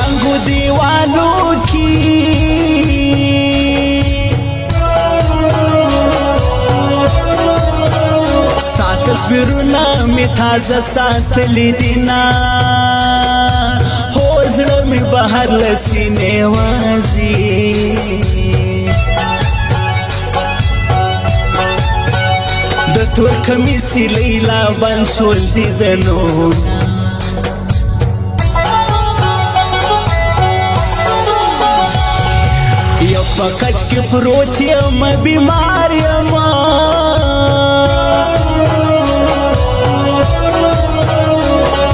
ړنګو دیوالو کې ستا تصویرونه مې تازه ساتلي دینه هو زړه مې بهر له سینې وځي د تور کمیس لیلا بند شول دیدنونه یو په کچ کې پروت یم بیمار یم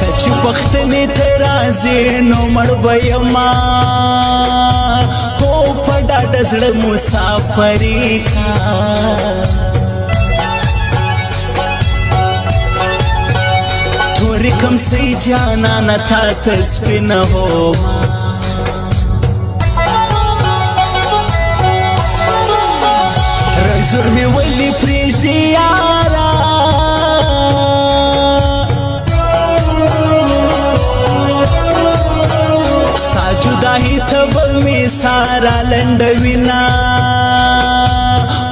ته چې پښتنې ته راځې نو مړ به یم هو په ډاډه زړه مسافري کا تورې کمسۍ جانانه تا ته سپینه هوما رنځور مې ولې پرېږدې یاره ستا جدایي ته به مې ساره لنډوینه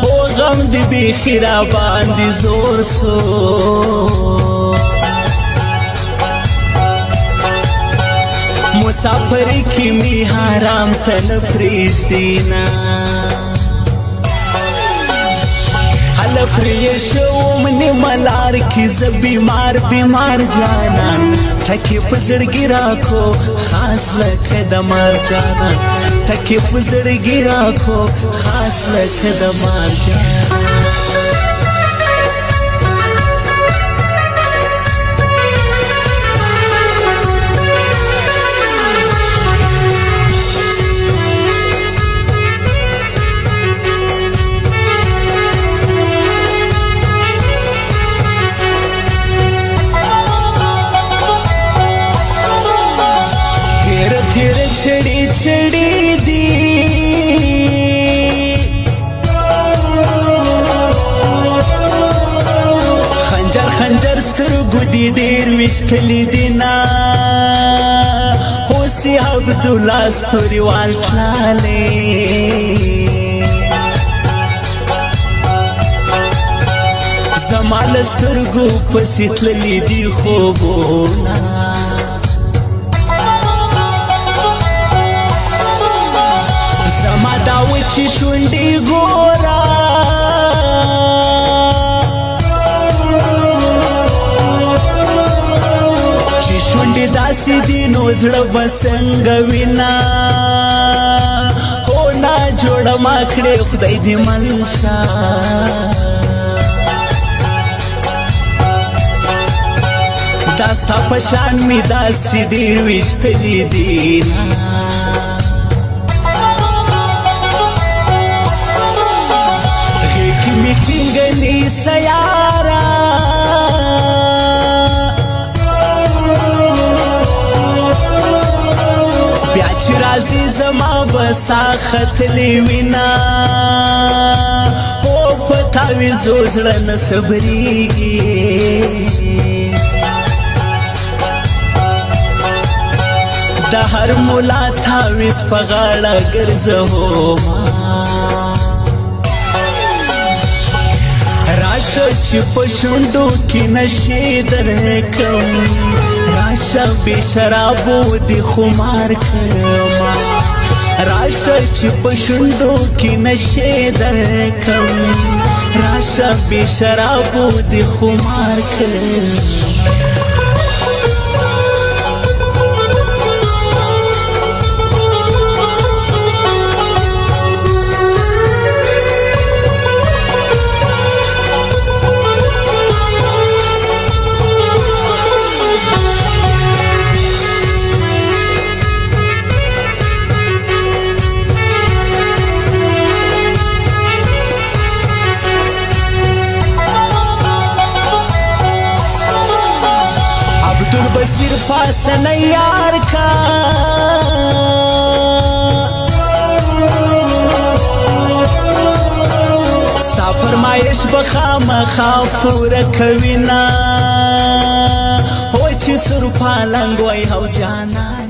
هو غم دې بیخي را باندې زور سو مسافري کې مې حرام ته نه پرېږدي نه هله پرې شوم نیمه لار کې زه بیمار جانان ټکې په زړګي راکو خاص لکه د مار جانان ټکې په زړګي راکو خاص لکه د مار جانان تیرے چھڑی چھڑی دی خنجر سترګو دی ډېر ویشتلی دینا اوس یې عبدالله ستوریوال تلالی زما له سترګو پسې تللی دي خوبونه زما دا وچې شونډې ګوره چې شونډې داسې دي نو زړه به څنګه وینا هو ناجوړه ما کړې خدای دې مل شه دا ستا په شان مې داسې ډېر ویشتلي دي میټینګنی سیاره بیا چې راځي زما به ساه ختلې وینا هو په تاویزو زړه نه صبرېږي د هر ملا تاویز په غاړه ګرځوما راشه چې په شونډو کې نشې درکم راشه بې شرابو دې خمار کړما راشه چې په شونډو کې نشې درکم راشه بې شرابو دې خمار کړما بصیر فاسن یار کا ستا فرمایش بخامخا پوره کوي نه هو چې سر پالنګ وای هو جانا